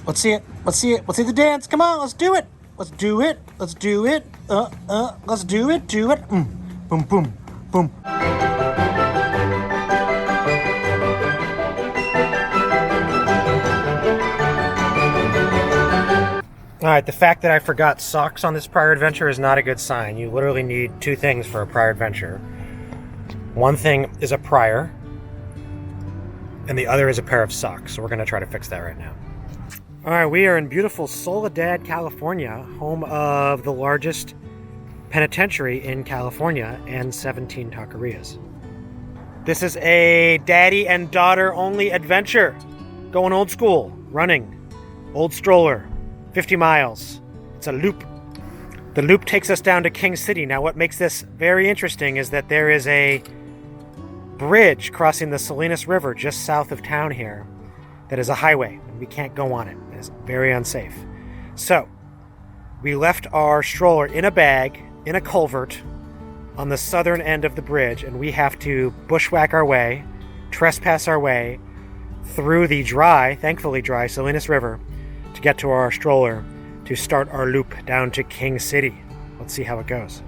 Let's see it. Let's see it. Let's see the dance. Come on, let's do it. Let's do it. Let's do it. Let's do it. Do it. Boom, boom, boom. All right, the fact that I forgot socks on this prior adventure is not a good sign. You literally need two things for a prior adventure. One thing is a prior, and the other is a pair of socks. So we're going to try to fix that right now. All right, we are in beautiful Soledad, California, home of the largest penitentiary in California and 17 taquerias. This is a daddy and daughter only adventure. Going old school, running, old stroller, 50 miles. It's a loop. The loop takes us down to King City. Now what makes this very interesting is that there is a bridge crossing the Salinas River just south of town here that is a highway. We can't go on it. It is very unsafe. So we left our stroller in a bag in a culvert on the southern end of the bridge, and we have to bushwhack our way, trespass our way through the dry, thankfully dry, Salinas River to get to our stroller to start our loop down to King City. Let's see how it goes.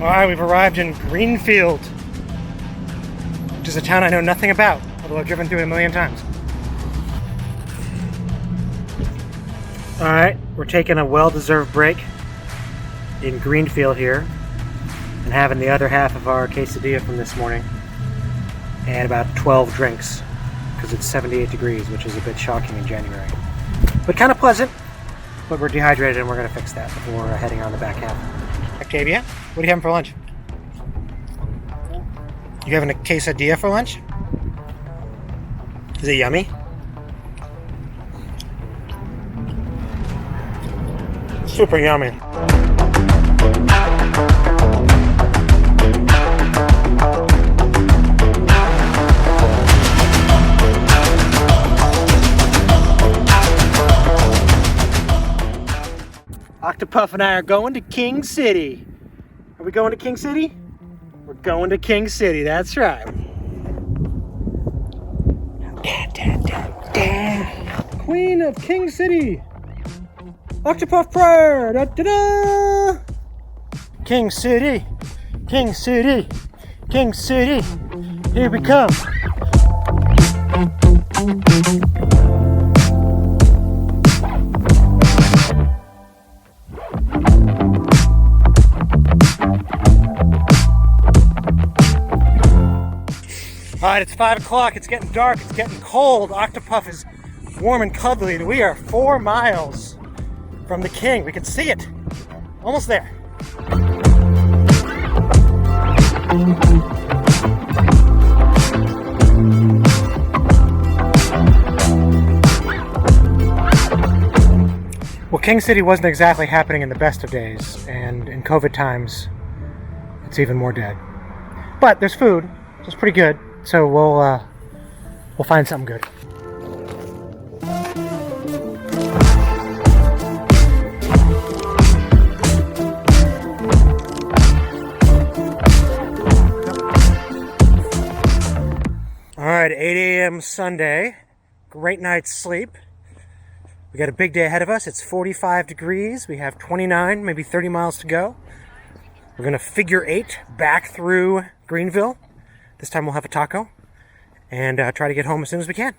Alright, we've arrived in Greenfield, which is a town I know nothing about, although I've driven through it a million times. Alright, we're taking a well-deserved break in Greenfield here and having the other half of our quesadilla from this morning and about 12 drinks because it's 78 degrees, which is a bit shocking in January. But kind of pleasant, but we're dehydrated and we're going to fix that before heading on the back half. Octavia, what are you having for lunch? You having a quesadilla for lunch? Is it yummy? Super yummy. Octopuff and I are going to King City. Are we going to King City? We're going to King City, that's right. Queen of King City. Octopuff Pryor. Da, da, da. King City. King City. King City. Here we come. Alright, it's 5 o'clock, it's getting dark, it's getting cold. Octopuff is warm and cuddly, and we are 4 miles from the king. We can see it. Almost there. Well, King City wasn't exactly happening in the best of days, and in COVID times, it's even more dead. But there's food, so it's pretty good. So we'll find something good. All right, 8 a.m. Sunday. Great night's sleep. We got a big day ahead of us. It's 45 degrees. We have 29, maybe 30 miles to go. We're gonna figure 8 back through Greenville. This time we'll have a taco and try to get home as soon as we can.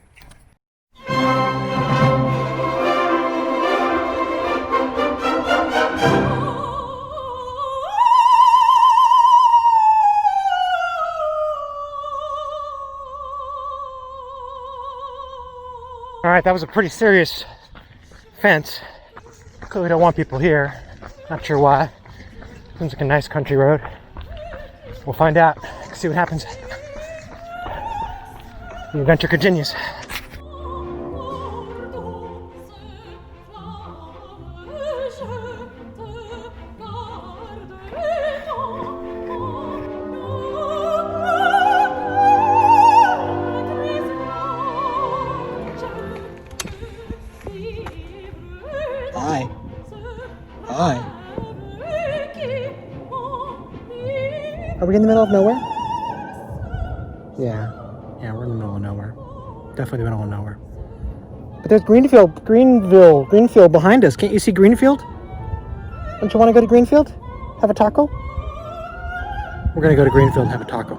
All Alright, that was a pretty serious fence. Clearly don't want people here. Not sure why. Seems like a nice country road. We'll find out. See what happens. The adventure continues. Hi. Hi. Are we in the middle of nowhere? Yeah. Yeah, we're in the middle of nowhere. Definitely the middle of nowhere. But there's Greenfield behind us. Can't you see Greenfield? Don't you want to go to Greenfield? Have a taco? We're going to go to Greenfield and have a taco.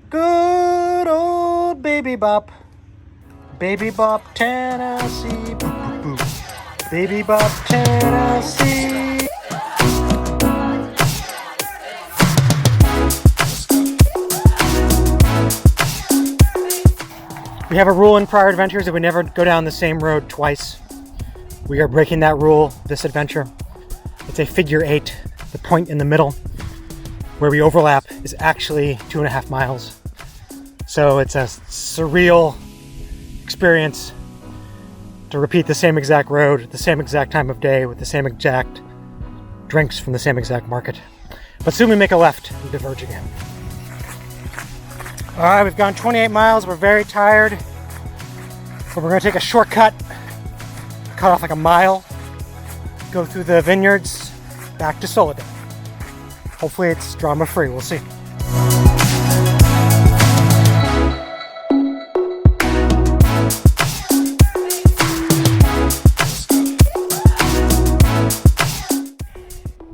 Good old Baby Bop. Baby Bop, Tennessee. Boop, boop, boop. Baby Bop, Tennessee. We have a rule in prior adventures that we never go down the same road twice. We are breaking that rule this adventure. It's a figure 8. The point in the middle where we overlap is actually 2.5 miles. So it's a surreal experience to repeat the same exact road at the same exact time of day with the same exact drinks from the same exact market. But soon we make a left and diverge again. All right, we've gone 28 miles. We're very tired, but we're gonna take a shortcut, cut off like a mile, go through the vineyards, back to Soledad. Hopefully it's drama-free, we'll see.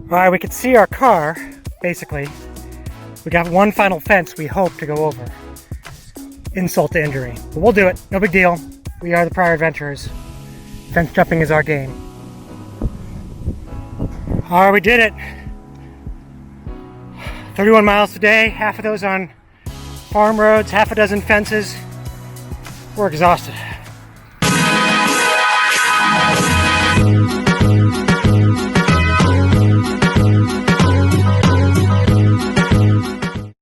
All right, we can see our car, basically. We got one final fence we hope to go over. Insult to injury. But we'll do it, no big deal. We are the prior adventurers. Fence jumping is our game. All right, we did it. 31 miles today, half of those on farm roads, half a dozen fences. We're exhausted.